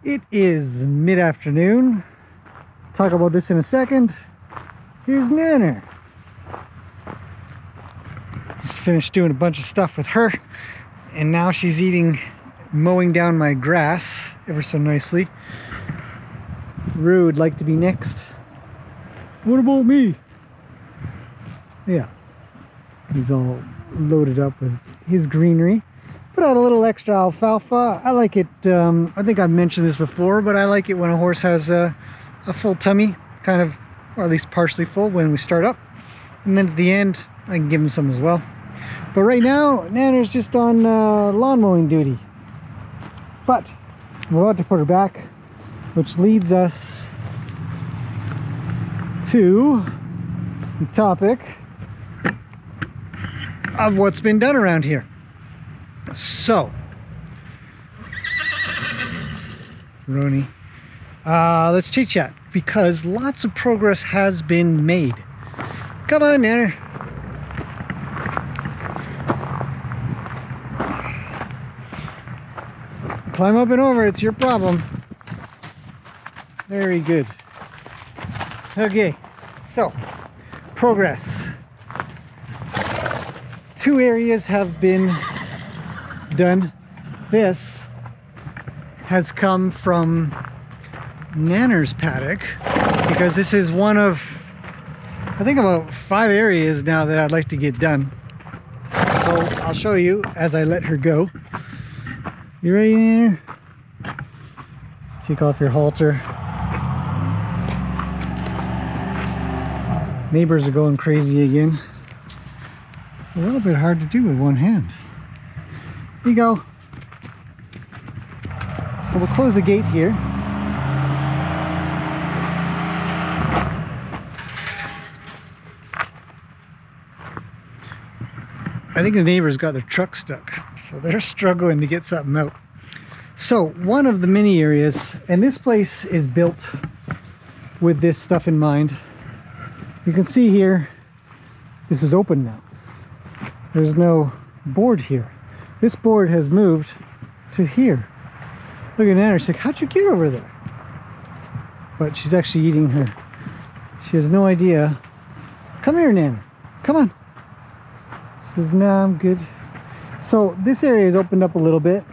It is mid-afternoon. Talk about this in a second. Here's Nanner. Just finished doing a bunch of stuff with her, and now she's mowing down my grass ever so nicely. Rue would like to be next. What about me? Yeah, he's all loaded up with his greenery. Put out a little extra alfalfa. I like it. I think I've mentioned this before, but I like it when a horse has a full tummy, kind of, or at least partially full when we start up. And then at the end, I can give him some as well. But right now, Nanner's just on lawn mowing duty. But I'm about to put her back, which leads us to the topic of what's been done around here. So, Roni, let's chit chat because lots of progress has been made. Come on, Nanner. Climb up and over, it's your problem. Very good. Okay, so progress. 2 areas have been done. This has come from Nanner's paddock because this is one of, I think, about 5 areas now that I'd like to get done. So I'll show you as I let her go. You ready, Nanner? Let's take off your halter. Neighbors are going crazy again. It's a little bit hard to do with one hand. Here you go. So we'll close the gate here. I think the neighbors got their truck stuck, so they're struggling to get something out. So one of the mini areas, and this place is built with this stuff in mind. You can see here, this is open now. There's no board here. This board has moved to here. Look at Nanner, she's like, how'd you get over there? But she's actually eating her. She has no idea. Come here, Nanner, come on. She says, nah, I'm good. So this area is opened up a little bit.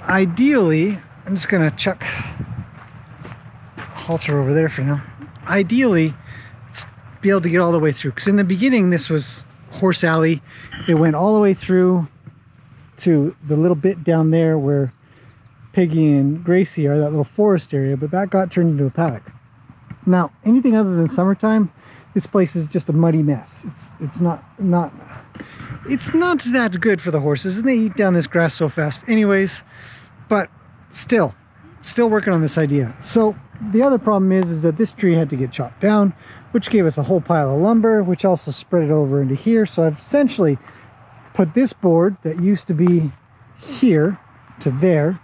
Ideally, I'm just gonna chuck a halter over there for now. Ideally, let's be able to get all the way through. Because in the beginning, this was horse alley. It went all the way through to the little bit down there where Peggy and Gracie are, that little forest area, but that got turned into a paddock. Now, anything other than summertime, this place is just a muddy mess. It's not that good for the horses, and they eat down this grass so fast anyways. But still working on this idea. So the other problem is that this tree had to get chopped down, which gave us a whole pile of lumber, which also spread it over into here. So I've essentially put this board that used to be here to there,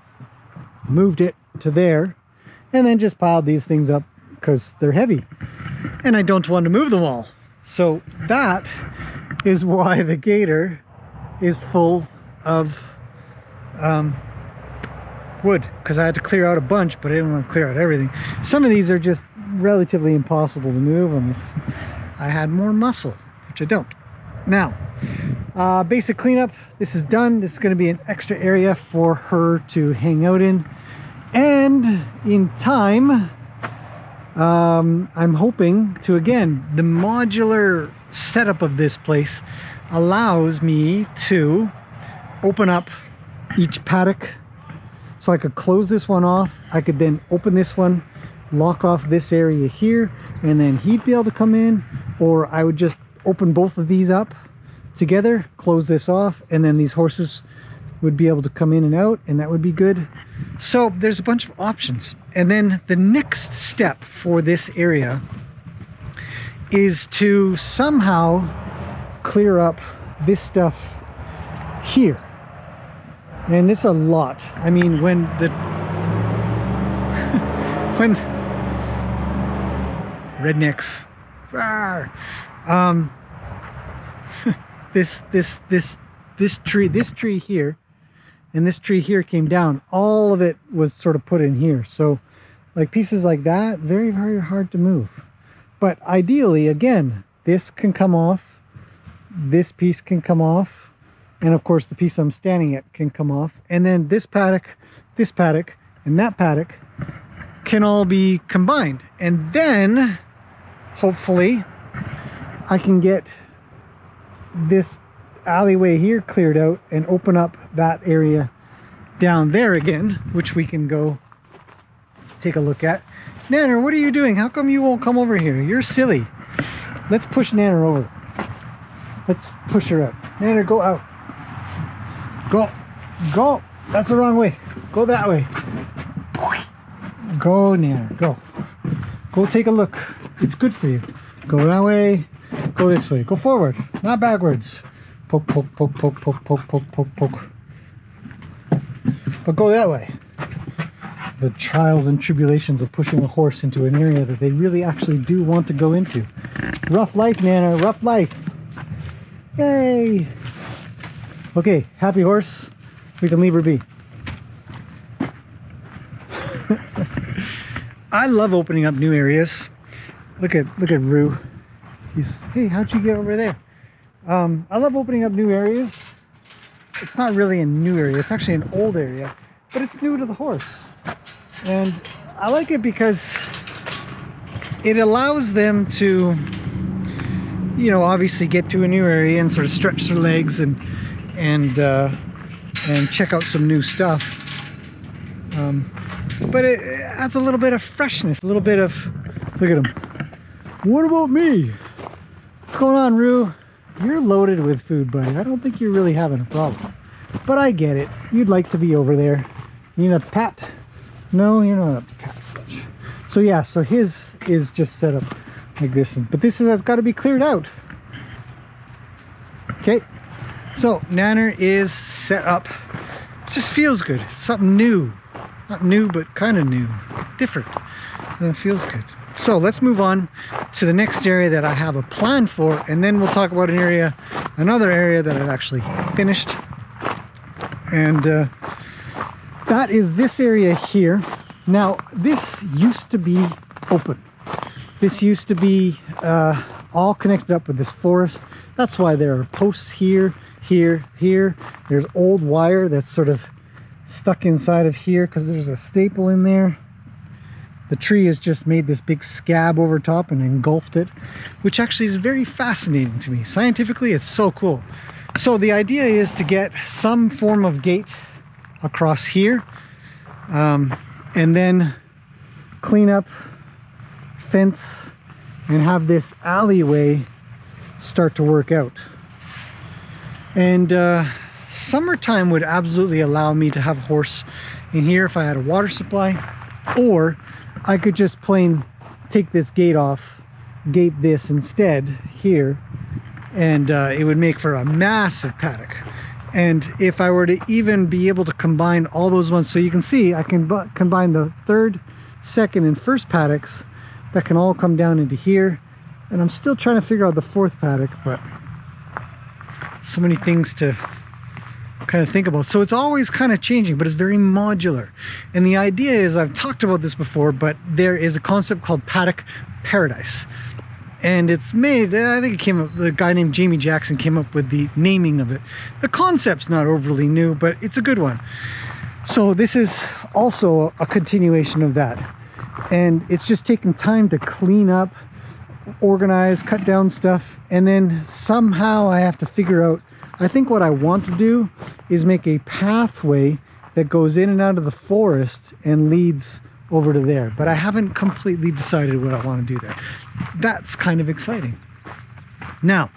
moved it to there, and then just piled these things up because they're heavy and I don't want to move them all. So that is why the gator is full of wood, because I had to clear out a bunch, but I didn't want to clear out everything. Some of these are just relatively impossible to move unless I had more muscle, which I don't. Now, basic cleanup, this is done. This is going to be an extra area for her to hang out in, and in time I'm hoping to, again, the modular setup of this place allows me to open up each paddock. So I could close this one off, I could then open this one, lock off this area here, and then he'd be able to come in, or I would just open both of these up together, close this off, and then these horses would be able to come in and out, and that would be good. So there's a bunch of options. And then the next step for this area is to somehow clear up this stuff here. And it's a lot. I mean, when rednecks, this tree here and this tree here came down. All of it was sort of put in here. So like pieces like that, very, very hard to move. But ideally, again, this can come off, this piece can come off, and of course the piece I'm standing at can come off, and then this paddock, and that paddock can all be combined. And then hopefully I can get this alleyway here cleared out and open up that area down there again, which we can go take a look at. Nanner, what are you doing? How come you won't come over here? You're silly. Let's push Nanner over. Let's push her out. Nanner, go out. Go. Go. That's the wrong way. Go that way. Go, Nanner. Go. Go take a look. It's good for you. Go that way. Go this way. Go forward, not backwards. Poke, poke, poke, poke, poke, poke, poke, poke, poke. But go that way. The trials and tribulations of pushing a horse into an area that they really actually do want to go into. Rough life, Nana, rough life. Yay! Okay, happy horse. We can leave her be. I love opening up new areas. Look at Rue. Hey, how'd you get over there? I love opening up new areas. It's not really a new area, it's actually an old area, but it's new to the horse. And I like it because it allows them to, you know, obviously get to a new area and sort of stretch their legs and check out some new stuff. But it adds a little bit of freshness, a little bit of, look at him. What about me? What's going on, Rue? You're loaded with food, buddy. I don't think you're really having a problem. But I get it. You'd like to be over there. You need a pat? No, you're not up to pat so much. So yeah, so his is just set up like this. But this has got to be cleared out. Okay. So Nanner is set up. It just feels good. Something new. Not new, but kind of new. Different. And it feels good. So let's move on to the next area that I have a plan for, and then we'll talk about another area that I've actually finished. And that is this area here. Now, this used to be open. This used to be all connected up with this forest. That's why there are posts here, here, here. There's old wire that's sort of stuck inside of here because there's a staple in there. The tree has just made this big scab over top and engulfed it, which actually is very fascinating to me. Scientifically, it's so cool. So the idea is to get some form of gate across here, and then clean up, fence, and have this alleyway start to work out. And summertime would absolutely allow me to have a horse in here if I had a water supply, or I could just plain take this gate off, gate this instead here, and it would make for a massive paddock. And if I were to even be able to combine all those ones, so you can see I can combine the third, second, and first paddocks that can all come down into here. And I'm still trying to figure out the fourth paddock, but so many things to kind of think about. So it's always kind of changing, but it's very modular. And the idea is, I've talked about this before, but there is a concept called paddock paradise. And it's made, I think it came up, the guy named Jamie Jackson came up with the naming of it. The concept's not overly new, but it's a good one. So this is also a continuation of that. And it's just taking time to clean up, organize, cut down stuff. And then somehow I have to figure out, I think what I want to do is make a pathway that goes in and out of the forest and leads over to there. But I haven't completely decided what I want to do there. That's kind of exciting. Now,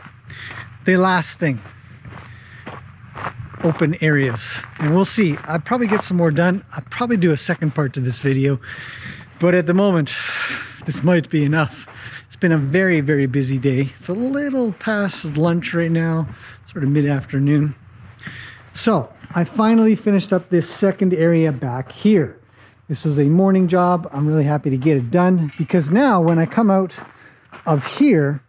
the last thing. Open areas. And we'll see. I'll probably get some more done. I'll probably do a second part to this video. But at the moment, this might be enough. It's been a very, very busy day. It's a little past lunch right now, sort of mid-afternoon. So I finally finished up this second area back here. This was a morning job. I'm really happy to get it done, because now when I come out of here,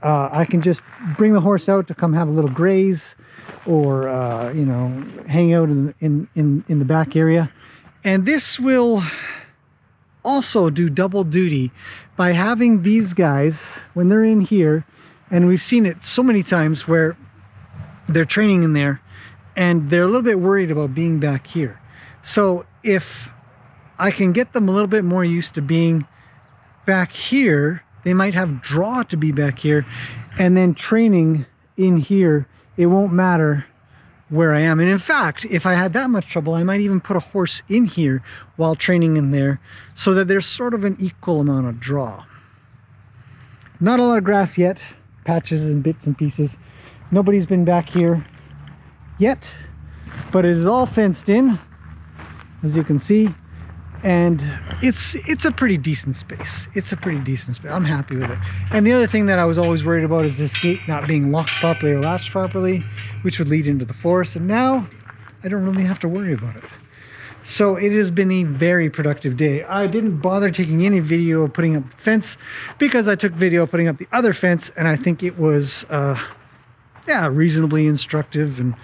I can just bring the horse out to come have a little graze, or you know, hang out in the back area. And this will also do double duty by having these guys, when they're in here, and we've seen it so many times where they're training in there and they're a little bit worried about being back here. So if I can get them a little bit more used to being back here, they might have draw to be back here, and then training in here, it won't matter where I am. And in fact, if I had that much trouble, I might even put a horse in here while training in there, so that there's sort of an equal amount of draw. Not a lot of grass yet, patches and bits and pieces. Nobody's been back here yet, but it is all fenced in, as you can see, and it's a pretty decent space. It's a pretty decent space. I'm happy with it. And the other thing that I was always worried about is this gate not being locked properly or latched properly, which would lead into the forest, and now I don't really have to worry about it. So it has been a very productive day. I didn't bother taking any video of putting up the fence, because I took video of putting up the other fence, and I think it was yeah, reasonably instructive and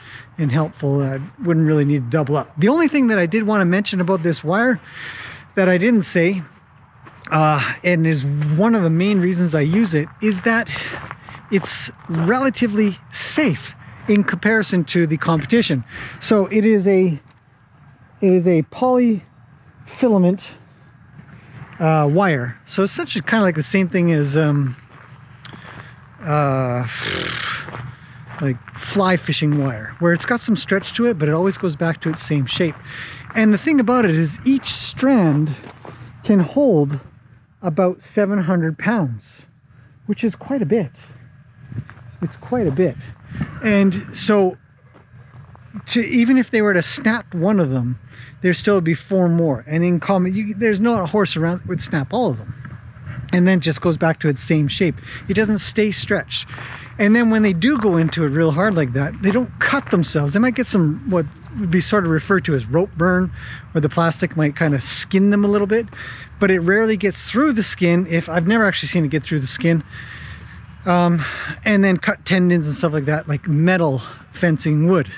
helpful. I wouldn't really need to double up. The only thing that I did want to mention about this wire that I didn't say, and is one of the main reasons I use it, is that it's relatively safe in comparison to the competition. So it is a polyfilament wire. So it's such kind of like the same thing as like fly fishing wire, where it's got some stretch to it, but it always goes back to its same shape. And the thing about it is each strand can hold about 700 pounds, which is quite a bit. It's quite a bit. And so even if they were to snap one of them, there still would be 4 more. And in common, there's not a horse around that would snap all of them. And then it just goes back to its same shape. It doesn't stay stretched. And then when they do go into it real hard like that, they don't cut themselves. They might get some, what would be sort of referred to as rope burn, where the plastic might kind of skin them a little bit, but it rarely gets through the skin. I've never actually seen it get through the skin. And then cut tendons and stuff like that, like metal fencing would.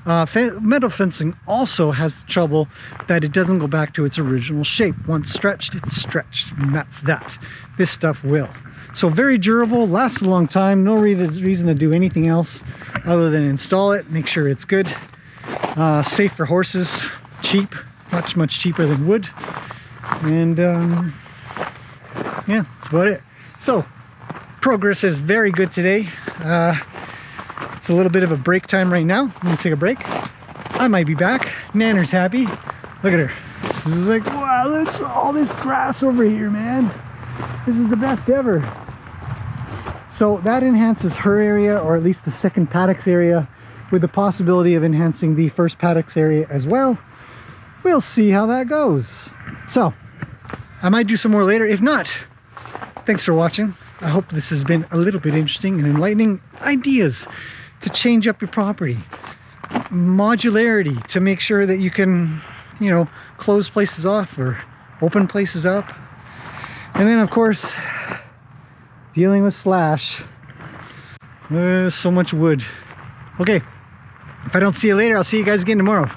Metal fencing also has the trouble that it doesn't go back to its original shape. Once stretched, it's stretched, and that's that. This stuff will. So very durable, lasts a long time. No reason to do anything else other than install it, make sure it's good. Safe for horses, cheap, much cheaper than wood. And yeah, that's about it. So progress is very good today. It's a little bit of a break time right now. I'm gonna take a break. I might be back. Nanner's happy. Look at her. This is like, wow, look all this grass over here, man. This is the best ever. So that enhances her area, or at least the second paddocks area, with the possibility of enhancing the first paddocks area as well. We'll see how that goes. So I might do some more later. If not, thanks for watching. I hope this has been a little bit interesting and enlightening. Ideas to change up your property, modularity to make sure that you can, you know, close places off or open places up, and then of course dealing with slash. So much wood. Okay, if I don't see you later, I'll see you guys again tomorrow.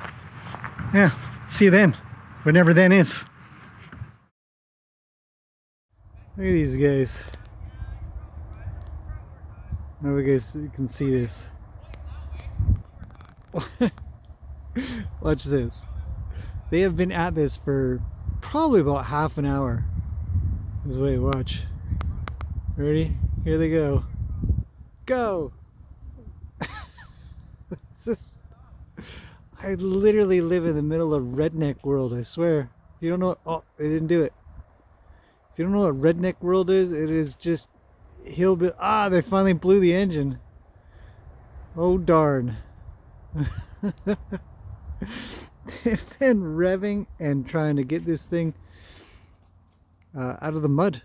Yeah, see you then, whenever then is. Look at these guys. I don't know if you guys can see this. Watch this. They have been at this for probably about half an hour. Just wait, watch. Ready? Here they go. Go! I literally live in the middle of redneck world, I swear. If you don't know, oh, they didn't do it. If you don't know what redneck world is, it is just hillbilly. Ah, they finally blew the engine. Oh darn. They've been revving and trying to get this thing out of the mud.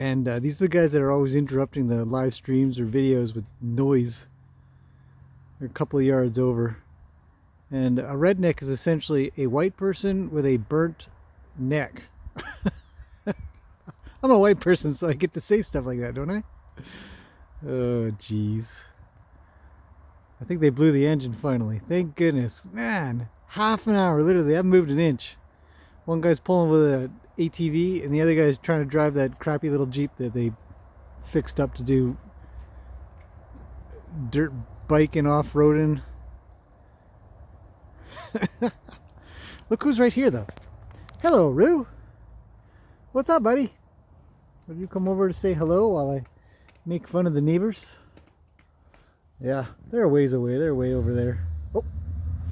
And these are the guys that are always interrupting the live streams or videos with noise. They're a couple of yards over. And a redneck is essentially a white person with a burnt neck. I'm a white person, so I get to say stuff like that, don't I? Oh, jeez. I think they blew the engine finally. Thank goodness. Man, half an hour, literally. I haven't moved an inch. One guy's pulling with an ATV, and the other guy's trying to drive that crappy little Jeep that they fixed up to do dirt biking, off-roading. Look who's right here, though. Hello, Roo. What's up, buddy? Will you come over to say hello while I make fun of the neighbors? Yeah, they're a ways away. They're way over there. Oh,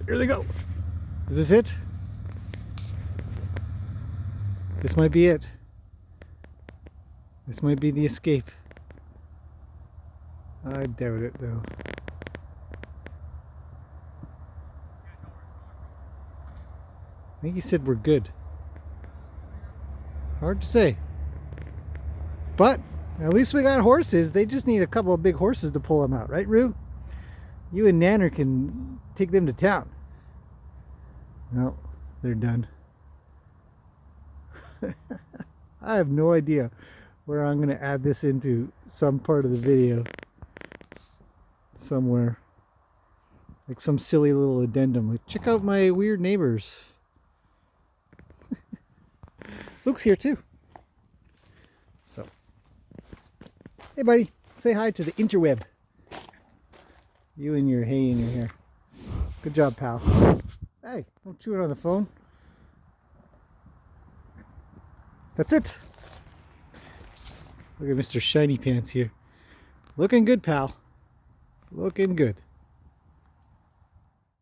here they go. Is this it? This might be it. This might be the escape. I doubt it, though. I think he said we're good. Hard to say. But at least we got horses. They just need a couple of big horses to pull them out, right, Roo? You and Nanner can take them to town. No, they're done. I have no idea where I'm going to add this into some part of the video. Somewhere. Like some silly little addendum. Like, check out my weird neighbors. Luke's here too. So, hey buddy, say hi to the interweb. You and your hay in your hair. Good job, pal. Hey, don't chew it on the phone. That's it. Look at Mr. Shiny Pants here. Looking good, pal. Looking good.